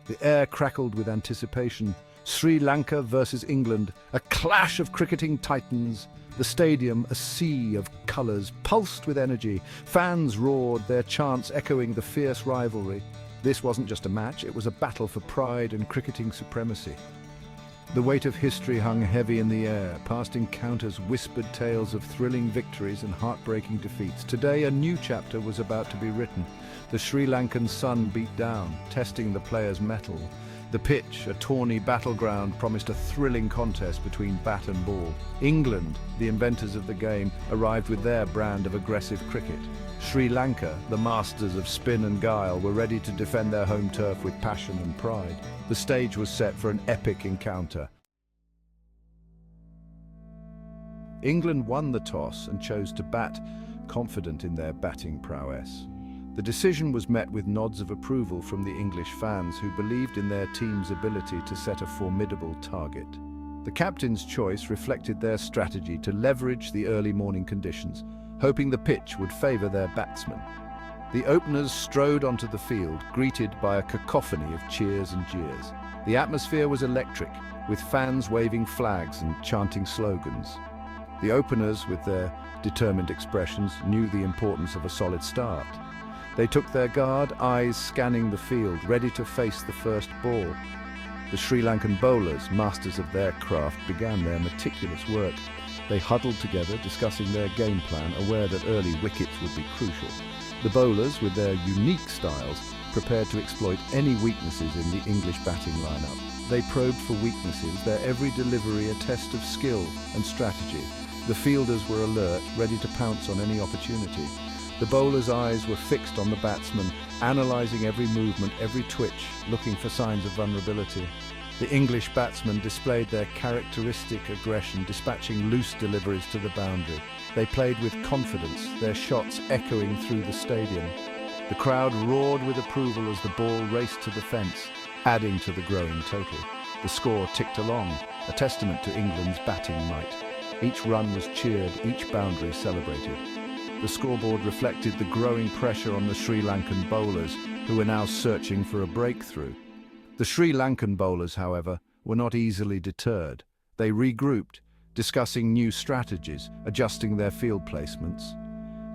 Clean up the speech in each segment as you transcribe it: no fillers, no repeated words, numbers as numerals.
The air crackled with anticipation. Sri Lanka versus England, a clash of cricketing titans. The stadium, a sea of colours, pulsed with energy. Fans roared, their chants echoing the fierce rivalry. This wasn't just a match, it was a battle for pride and cricketing supremacy. The weight of history hung heavy in the air. Past encounters whispered tales of thrilling victories and heartbreaking defeats. Today, a new chapter was about to be written. The Sri Lankan sun beat down, testing the players' mettle. The pitch, a tawny battleground, promised a thrilling contest between bat and ball. England, the inventors of the game, arrived with their brand of aggressive cricket. Sri Lanka, the masters of spin and guile, were ready to defend their home turf with passion and pride. The stage was set for an epic encounter. England won the toss and chose to bat, confident in their batting prowess. The decision was met with nods of approval from the English fans who believed in their team's ability to set a formidable target. The captain's choice reflected their strategy to leverage the early morning conditions, hoping the pitch would favour their batsmen. The openers strode onto the field, greeted by a cacophony of cheers and jeers. The atmosphere was electric, with fans waving flags and chanting slogans. The openers, with their determined expressions, knew the importance of a solid start. They took their guard, eyes scanning the field, ready to face the first ball. The Sri Lankan bowlers, masters of their craft, began their meticulous work. They huddled together, discussing their game plan, aware that early wickets would be crucial. The bowlers, with their unique styles, prepared to exploit any weaknesses in the English batting lineup. They probed for weaknesses, their every delivery a test of skill and strategy. The fielders were alert, ready to pounce on any opportunity. The bowlers' eyes were fixed on the batsman, analysing every movement, every twitch, looking for signs of vulnerability. The English batsmen displayed their characteristic aggression, dispatching loose deliveries to the boundary. They played with confidence, their shots echoing through the stadium. The crowd roared with approval as the ball raced to the fence, adding to the growing total. The score ticked along, a testament to England's batting might. Each run was cheered, each boundary celebrated. The scoreboard reflected the growing pressure on the Sri Lankan bowlers, who were now searching for a breakthrough. The Sri Lankan bowlers, however, were not easily deterred. They regrouped, discussing new strategies, adjusting their field placements.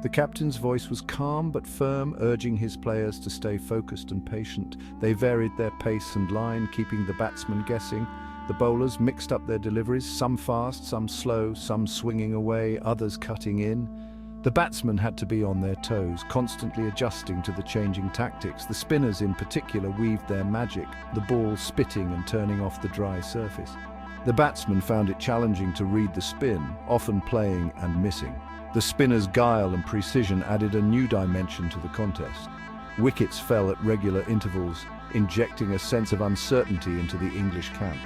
The captain's voice was calm but firm, urging his players to stay focused and patient. They varied their pace and line, keeping the batsmen guessing. The bowlers mixed up their deliveries, some fast, some slow, some swinging away, others cutting in. The batsmen had to be on their toes, constantly adjusting to the changing tactics. The spinners in particular weaved their magic, the ball spitting and turning off the dry surface. The batsmen found it challenging to read the spin, often playing and missing. The spinners' guile and precision added a new dimension to the contest. Wickets fell at regular intervals, injecting a sense of uncertainty into the English camp.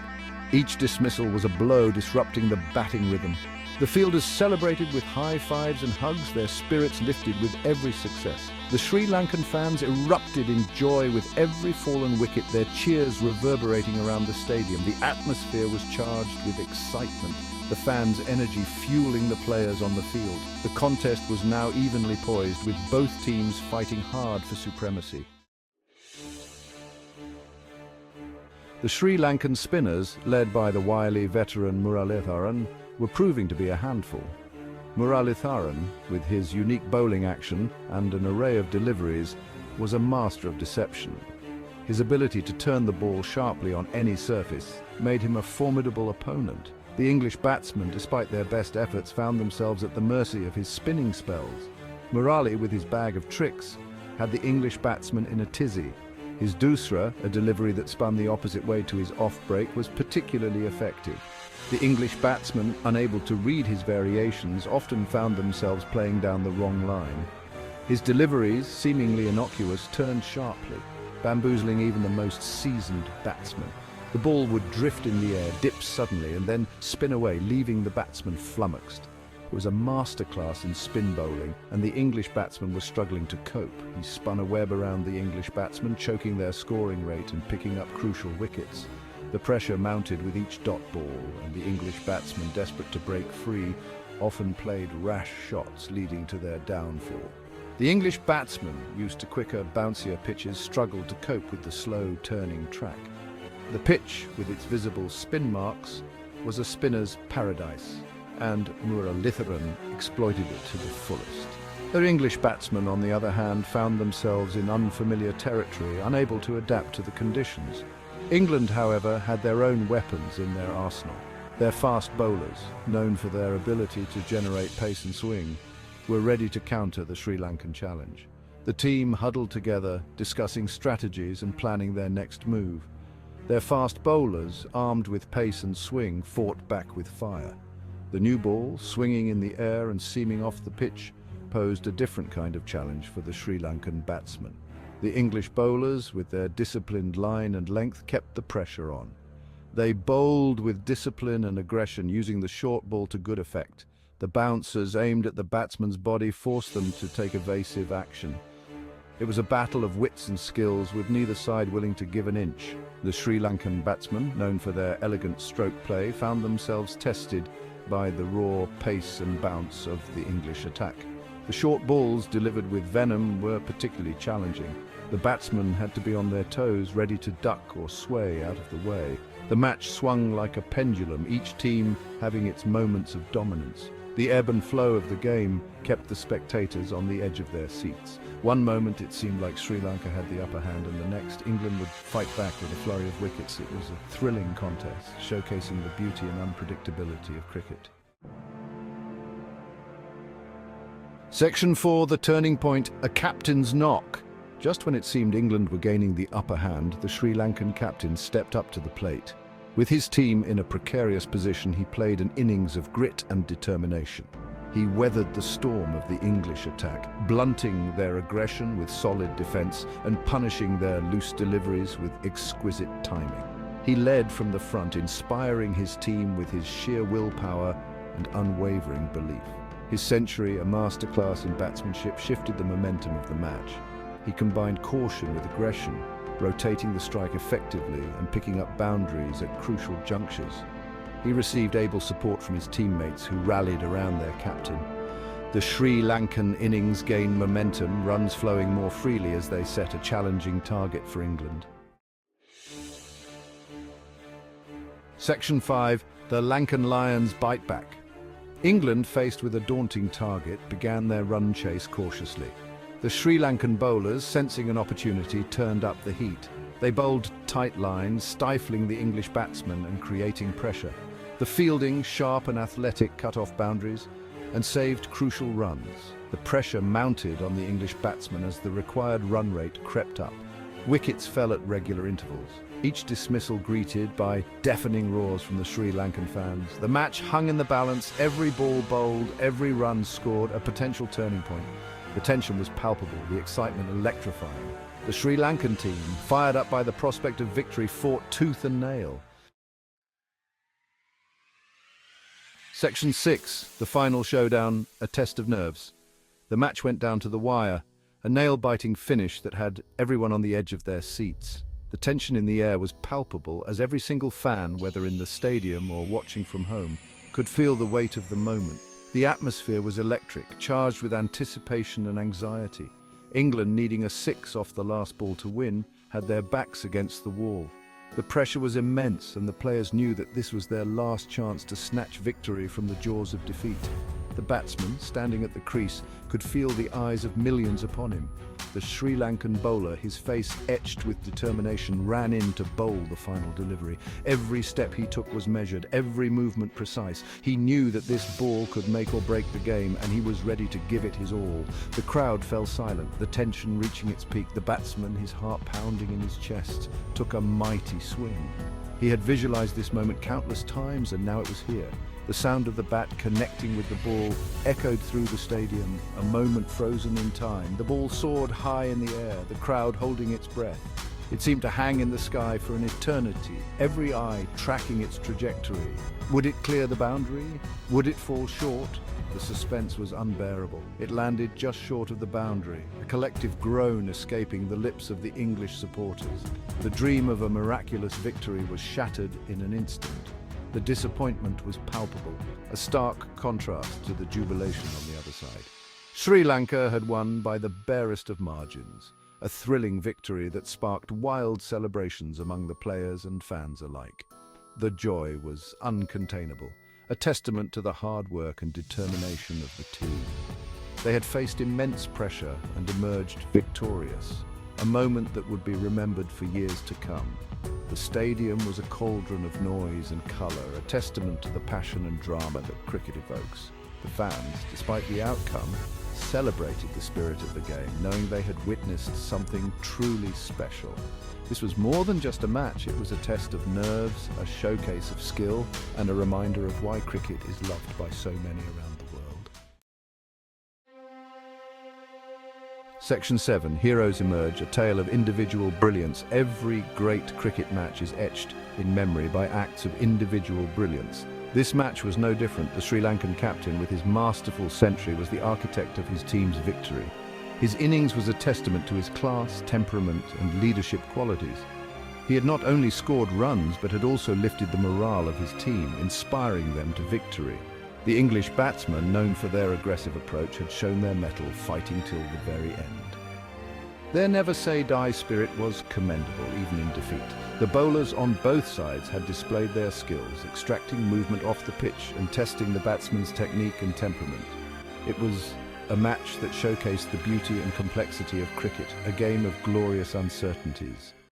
Each dismissal was a blow disrupting the batting rhythm. The fielders celebrated with high fives and hugs, their spirits lifted with every success. The Sri Lankan fans erupted in joy with every fallen wicket, their cheers reverberating around the stadium. The atmosphere was charged with excitement, the fans' energy fueling the players on the field. The contest was now evenly poised, with both teams fighting hard for supremacy. The Sri Lankan spinners, led by the wily veteran Muralitharan, were proving to be a handful. Muralitharan, with his unique bowling action and an array of deliveries, was a master of deception. His ability to turn the ball sharply on any surface made him a formidable opponent. The English batsmen, despite their best efforts, found themselves at the mercy of his spinning spells. Murali, with his bag of tricks, had the English batsman in a tizzy. His doosra, a delivery that spun the opposite way to his off-break, was particularly effective. The English batsmen, unable to read his variations, often found themselves playing down the wrong line. His deliveries, seemingly innocuous, turned sharply, bamboozling even the most seasoned batsmen. The ball would drift in the air, dip suddenly, and then spin away, leaving the batsman flummoxed. It was a masterclass in spin bowling, and the English batsman was struggling to cope. He spun a web around the English batsmen, choking their scoring rate and picking up crucial wickets. The pressure mounted with each dot ball, and the English batsmen, desperate to break free, often played rash shots leading to their downfall. The English batsmen, used to quicker, bouncier pitches, struggled to cope with the slow, turning track. The pitch, with its visible spin marks, was a spinner's paradise, and Muralitharan exploited it to the fullest. The English batsmen, on the other hand, found themselves in unfamiliar territory, unable to adapt to the conditions. England, however, had their own weapons in their arsenal. Their fast bowlers, known for their ability to generate pace and swing, were ready to counter the Sri Lankan challenge. The team huddled together, discussing strategies and planning their next move. Their fast bowlers, armed with pace and swing, fought back with fire. The new ball, swinging in the air and seaming off the pitch, posed a different kind of challenge for the Sri Lankan batsmen. The English bowlers, with their disciplined line and length, kept the pressure on. They bowled with discipline and aggression, using the short ball to good effect. The bouncers aimed at the batsman's body forced them to take evasive action. It was a battle of wits and skills, with neither side willing to give an inch. The Sri Lankan batsmen, known for their elegant stroke play, found themselves tested by the raw pace and bounce of the English attack. The short balls delivered with venom were particularly challenging. The batsmen had to be on their toes, ready to duck or sway out of the way. The match swung like a pendulum, each team having its moments of dominance. The ebb and flow of the game kept the spectators on the edge of their seats. One moment it seemed like Sri Lanka had the upper hand, and the next England would fight back with a flurry of wickets. It was a thrilling contest, showcasing the beauty and unpredictability of cricket. Section 4, the turning point, a captain's knock. Just when it seemed England were gaining the upper hand, the Sri Lankan captain stepped up to the plate. With his team in a precarious position, he played an innings of grit and determination. He weathered the storm of the English attack, blunting their aggression with solid defence and punishing their loose deliveries with exquisite timing. He led from the front, inspiring his team with his sheer willpower and unwavering belief. His century, a masterclass in batsmanship, shifted the momentum of the match. He combined caution with aggression, rotating the strike effectively and picking up boundaries at crucial junctures. He received able support from his teammates, who rallied around their captain. The Sri Lankan innings gained momentum, runs flowing more freely as they set a challenging target for England. Section 5, the Lankan Lions bite back. England, faced with a daunting target, began their run chase cautiously. The Sri Lankan bowlers, sensing an opportunity, turned up the heat. They bowled tight lines, stifling the English batsmen and creating pressure. The fielding, sharp and athletic, cut off boundaries and saved crucial runs. The pressure mounted on the English batsmen as the required run rate crept up. Wickets fell at regular intervals, each dismissal greeted by deafening roars from the Sri Lankan fans. The match hung in the balance, every ball bowled, every run scored, a potential turning point. The tension was palpable, the excitement electrifying. The Sri Lankan team, fired up by the prospect of victory, fought tooth and nail. Section 6, the final showdown, a test of nerves. The match went down to the wire, a nail-biting finish that had everyone on the edge of their seats. The tension in the air was palpable, as every single fan, whether in the stadium or watching from home, could feel the weight of the moment. The atmosphere was electric, charged with anticipation and anxiety. England, needing a 6 off the last ball to win, had their backs against the wall. The pressure was immense, and the players knew that this was their last chance to snatch victory from the jaws of defeat. The batsman, standing at the crease, could feel the eyes of millions upon him. The Sri Lankan bowler, his face etched with determination, ran in to bowl the final delivery. Every step he took was measured, every movement precise. He knew that this ball could make or break the game, and he was ready to give it his all. The crowd fell silent, the tension reaching its peak. The batsman, his heart pounding in his chest, took a mighty swing. He had visualized this moment countless times, and now it was here. The sound of the bat connecting with the ball echoed through the stadium, a moment frozen in time. The ball soared high in the air, the crowd holding its breath. It seemed to hang in the sky for an eternity, every eye tracking its trajectory. Would it clear the boundary? Would it fall short? The suspense was unbearable. It landed just short of the boundary, a collective groan escaping the lips of the English supporters. The dream of a miraculous victory was shattered in an instant. The disappointment was palpable, a stark contrast to the jubilation on the other side. Sri Lanka had won by the barest of margins, a thrilling victory that sparked wild celebrations among the players and fans alike. The joy was uncontainable, a testament to the hard work and determination of the team. They had faced immense pressure and emerged victorious, a moment that would be remembered for years to come. The stadium was a cauldron of noise and colour, a testament to the passion and drama that cricket evokes. The fans, despite the outcome, celebrated the spirit of the game, knowing they had witnessed something truly special. This was more than just a match, it was a test of nerves, a showcase of skill, and a reminder of why cricket is loved by so many around the world. Section 7, Heroes Emerge, a tale of individual brilliance. Every great cricket match is etched in memory by acts of individual brilliance. This match was no different. The Sri Lankan captain, with his masterful century, was the architect of his team's victory. His innings was a testament to his class, temperament, and leadership qualities. He had not only scored runs, but had also lifted the morale of his team, inspiring them to victory. The English batsmen, known for their aggressive approach, had shown their mettle, fighting till the very end. Their never-say-die spirit was commendable, even in defeat. The bowlers on both sides had displayed their skills, extracting movement off the pitch and testing the batsmen's technique and temperament. It was a match that showcased the beauty and complexity of cricket, a game of glorious uncertainties.